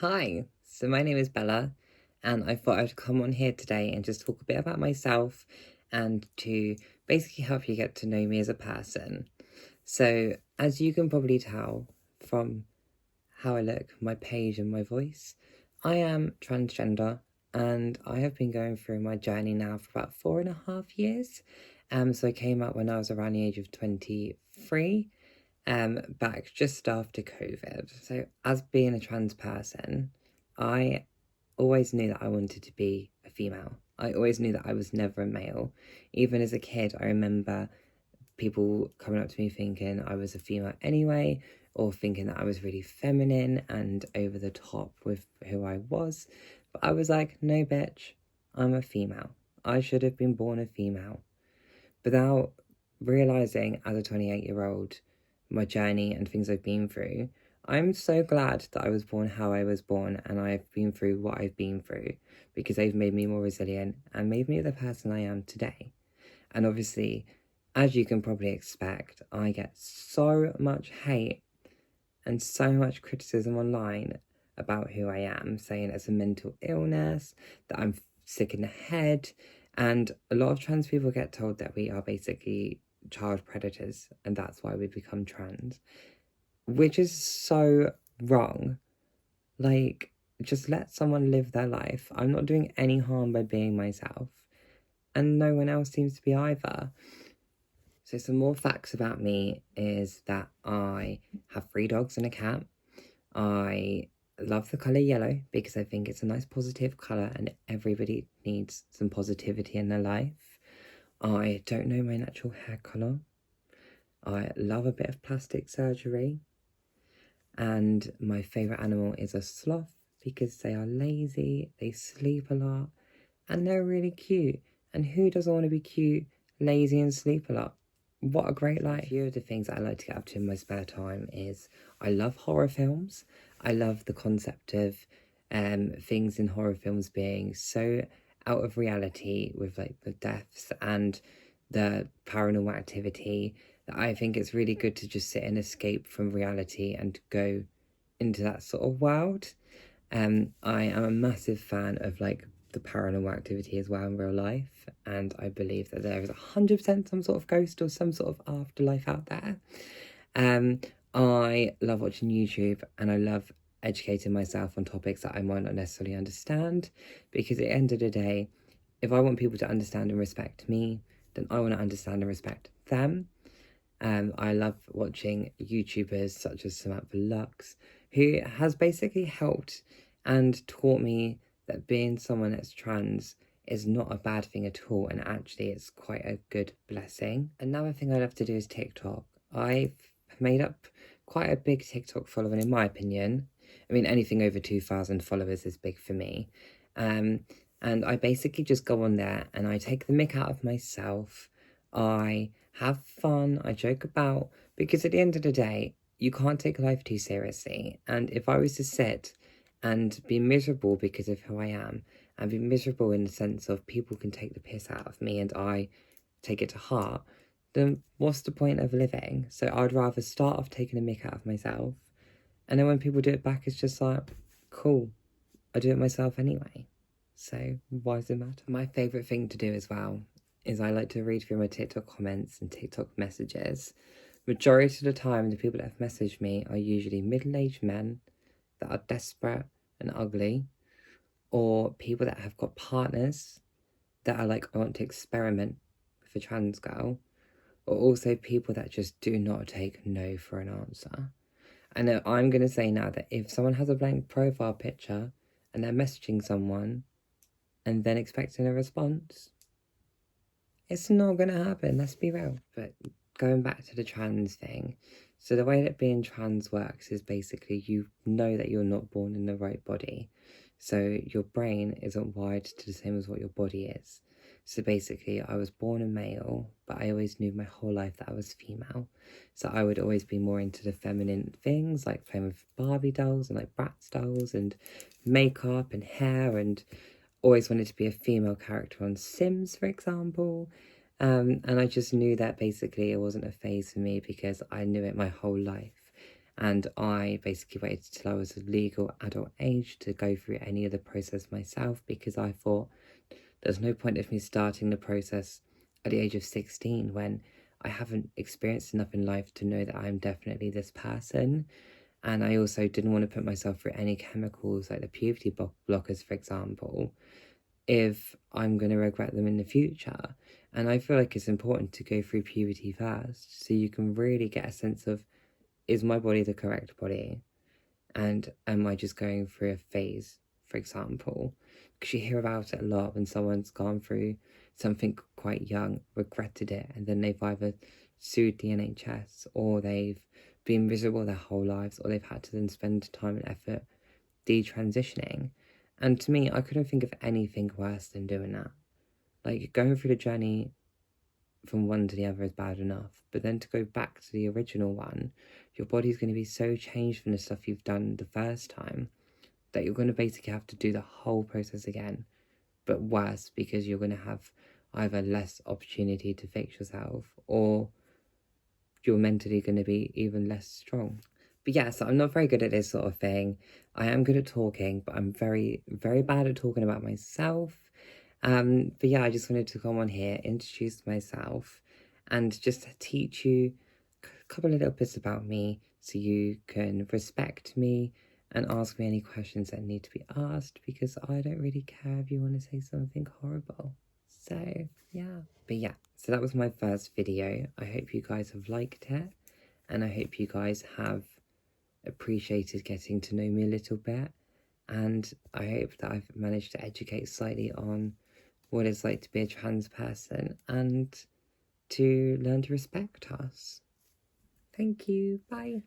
Hi, so my name is Bella, and I thought I'd come on here today and just talk a bit about myself and to basically help you get to know me as a person. So, as you can probably tell from how I look, my page, and my voice, I am transgender, and I have been going through my journey now for about 4.5 years. So I came out when I was around the age of 23, back just after COVID. So, as being a trans person, I always knew that I wanted to be a female. I always knew that I was never a male. Even as a kid, I remember people coming up to me thinking I was a female anyway, or thinking that I was really feminine and over the top with who I was. But I was like, no, bitch, I'm a female. I should have been born a female. Without realizing as a 28-year-old my journey and things I've been through, I'm so glad that I was born how I was born and I've been through what I've been through because they've made me more resilient and made me the person I am today. And obviously, as you can probably expect, I get so much hate and so much criticism online about who I am, saying it's a mental illness, that I'm sick in the head. And a lot of trans people get told that we are basically child predators and that's why we become trans, which is so wrong. Like, just let someone live their life. I'm not doing any harm by being myself, and no one else seems to be either. So, some more facts about me is that I have 3 dogs and a cat. I love the colour yellow because I think it's a nice positive colour and everybody needs some positivity in their life. I don't know my natural hair colour. I love a bit of plastic surgery. And my favourite animal is a sloth because they are lazy, they sleep a lot, and they're really cute. And who doesn't want to be cute, lazy, and sleep a lot? What a great life. A few of the things that I like to get up to in my spare time is I love horror films. I love the concept of things in horror films being so out of reality with like the deaths and the paranormal activity that I think it's really good to just sit and escape from reality and go into that sort of world. I am a massive fan of like the paranormal activity as well in real life, and I believe that there is 100% some sort of ghost or some sort of afterlife out there. I love watching YouTube and I love educating myself on topics that I might not necessarily understand, because at the end of the day, if I want people to understand and respect me, then I want to understand and respect them. I love watching YouTubers such as Samantha Lux, who has basically helped and taught me that being someone that's trans is not a bad thing at all, and actually it's quite a good blessing. Another thing I love to do is TikTok. I've made up quite a big TikTok following in my opinion. I mean, anything over 2,000 followers is big for me. And I basically just go on there and I take the mick out of myself. I have fun, I joke about, because at the end of the day, you can't take life too seriously. And if I was to sit and be miserable because of who I am, and be miserable in the sense of people can take the piss out of me and I take it to heart, then what's the point of living? So I'd rather start off taking a mick out of myself, and then when people do it back, it's just like, cool, I do it myself anyway. So why does it matter? My favourite thing to do as well is I like to read through my TikTok comments and TikTok messages. Majority of the time, the people that have messaged me are usually middle-aged men that are desperate and ugly, or people that have got partners that are like, I want to experiment with a trans girl, or also people that just do not take no for an answer. And I'm going to say now that if someone has a blank profile picture and they're messaging someone and then expecting a response, it's not going to happen, let's be real. But going back to the trans thing, so the way that being trans works is basically you know that you're not born in the right body. So your brain isn't wired to the same as what your body is. So basically, I was born a male, but I always knew my whole life that I was female. So I would always be more into the feminine things, like playing with Barbie dolls and like Bratz dolls and makeup and hair, and always wanted to be a female character on Sims, for example. And I just knew that basically it wasn't a phase for me because I knew it my whole life. And I basically waited till I was a legal adult age to go through any of the process myself, because I thought there's no point of me starting the process at the age of 16 when I haven't experienced enough in life to know that I'm definitely this person. And I also didn't want to put myself through any chemicals like the puberty blockers, for example, if I'm going to regret them in the future. And I feel like it's important to go through puberty first so you can really get a sense of, is my body the correct body? And am I just going through a phase, for example? Because you hear about it a lot when someone's gone through something quite young, regretted it, and then they've either sued the NHS, or they've been miserable their whole lives, or they've had to then spend time and effort detransitioning. And to me, I couldn't think of anything worse than doing that. Like, going through the journey from one to the other is bad enough, but then to go back to the original one, your body's going to be so changed from the stuff you've done the first time that you're going to basically have to do the whole process again, but worse, because you're going to have either less opportunity to fix yourself, or you're mentally going to be even less strong. But yeah, so I'm not very good at this sort of thing. I am good at talking, but I'm very, very bad at talking about myself. But yeah, I just wanted to come on here, introduce myself, and just teach you a couple of little bits about me so you can respect me and ask me any questions that need to be asked, because I don't really care if you want to say something horrible. So yeah, but yeah, so that was my first video. I hope you guys have liked it, and I hope you guys have appreciated getting to know me a little bit, and I hope that I've managed to educate slightly on what it's like to be a trans person and to learn to respect us. Thank you. Bye.